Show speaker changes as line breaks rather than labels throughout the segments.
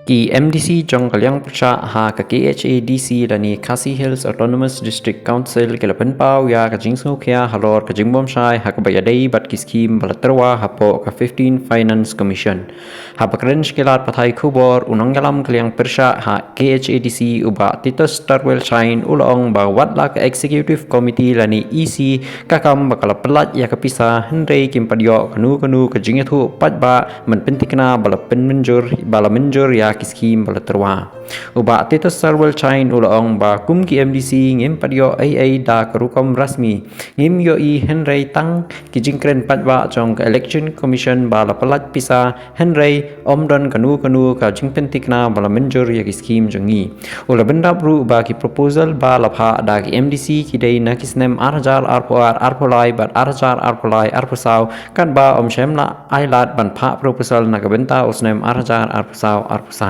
Ki MDC jong kalyang percha ha ka KHADC lani Khasi Hills Autonomous District Council ke lapan pau ya ka jingsung kya halor ka jingbom shai ha ka bayadai bat ki scheme balaterwa hapo ka 15 Finance Commission ha bakrench kelat pathai khubor unang galam kalyang percha ha KHADC uba titostarwell chyne ulong ba watla ka Executive Committee lani EC kakam bakala pelat ya ka pisa hendrei kim padyo kanu ka jingethu patba menpentikna bala menjur ya kiskim balaterwa uba titostarwell chyne ulong ba kum ki MDC ngem padyo ai da karukom rasmi ngem yo I henrei tang ki jingkren patwa jong ka election commission bala pelat pisa henrei omdon kanu ka jingpentikna bala menjur ya kiskim jongi ula bendap ru ba ki proposal ba lapha da ki MDC ki dei na kisnem arjar arpolai bat arjar arpolai arpusau kan ba omshemla ailat ban pha proposal na kabenta osnem arjar arpusau arpusan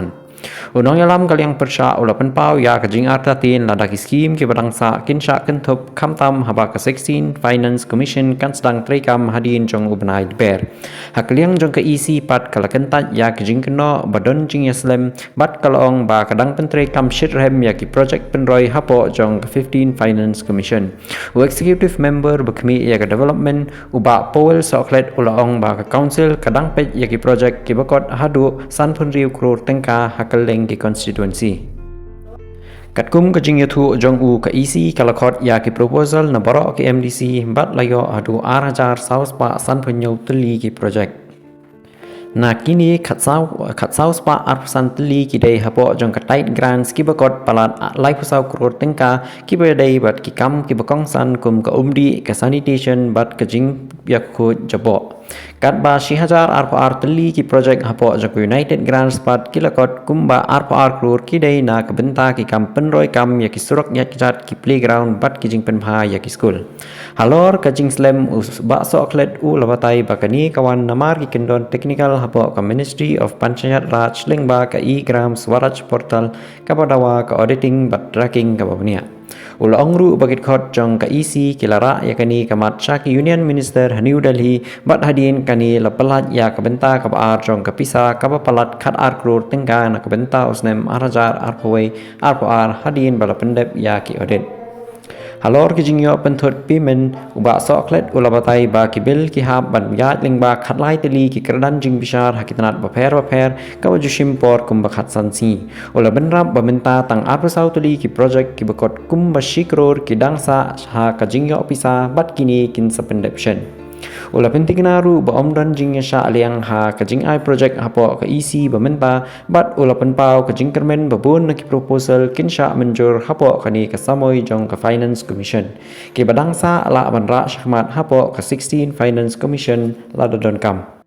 unang yalam kalyang persya ulapan pau ya kajing artatin lada ki scheme ki badangsa kinsha kentup kamtam haba ka 16 Finance Commission kan sedang trekam hadin jong ubnai ber hakliang jong ka EC pat kalakentat ya kajing keno badon jing yaslem bat kalong ba kadang pentre kam shitrem ya ki project penroi hapo jong ka 15 Finance Commission u executive member bakmi ya ka development uba powel soklet ulong ba ka council kadang pet ya ki project ki bakot hadu san phun riu kror tengka kaleng ki constituency katkum ka jingyathu jong u ka EC kalakot ya ki proposal na baro ki MDC bat layo adu arajar saus pa san phunyo tuli ki project na kini khatsau spa arpusan tuli ki dei hapo jong ka tight grants ki bakot palat lai pusau kror tengka ki bedai bat ki kam ki bakong san kum ka umdi ka sanitation bat ka jing yak khu jabo kat ba 6000 RPR teli ki project hapo jong United Grants pat kilakot kumba RPR kror ki dei na ka benta ki kam penroi kam ya ki surak ya ki jat ki playground bat ki jing penpha ya ki school halor ka jing slem ba soklet u labatai bakani kawan namar ki kendon technical hapo ka Ministry of Panchayat Raj lengba ka gram swaraj portal ka badawa ka auditing bat tracking ka babnia ulong ru bagit khot jong ka EC kilara ya kani kamat Shaki Union Minister New Delhi bat hadin kani lapalat ya ka benta ka ar jong ka pisa ka palat khat ar kror tengka na ka benta osnem arajar arpoi arpar hadin bala pendep ya ki audit halor ki jingyo penthot pimen uba soklet ulabatai ba ki bil ki hab ban yat lengba khatlai teli ki kerdan jing bishar hakitanat baper ka wajushim por kum bakhat sansi ula benrap bamenta tang arpusau teli ki project ki bakot kum bashikror ki dangsa ha ka jingyo pisa bat kini kin sapendeption ula pentingna ru ba omdan jingya sha aliang ha ka jing ai project hapo ka EC bamenta bat ula penpau ka jingkermen babun na ki proposal kinsha menjur hapo kani ka samoi jong ka Finance Commission ki badangsa ala banra shahmat hapo ka 16 Finance Commission ladodon kam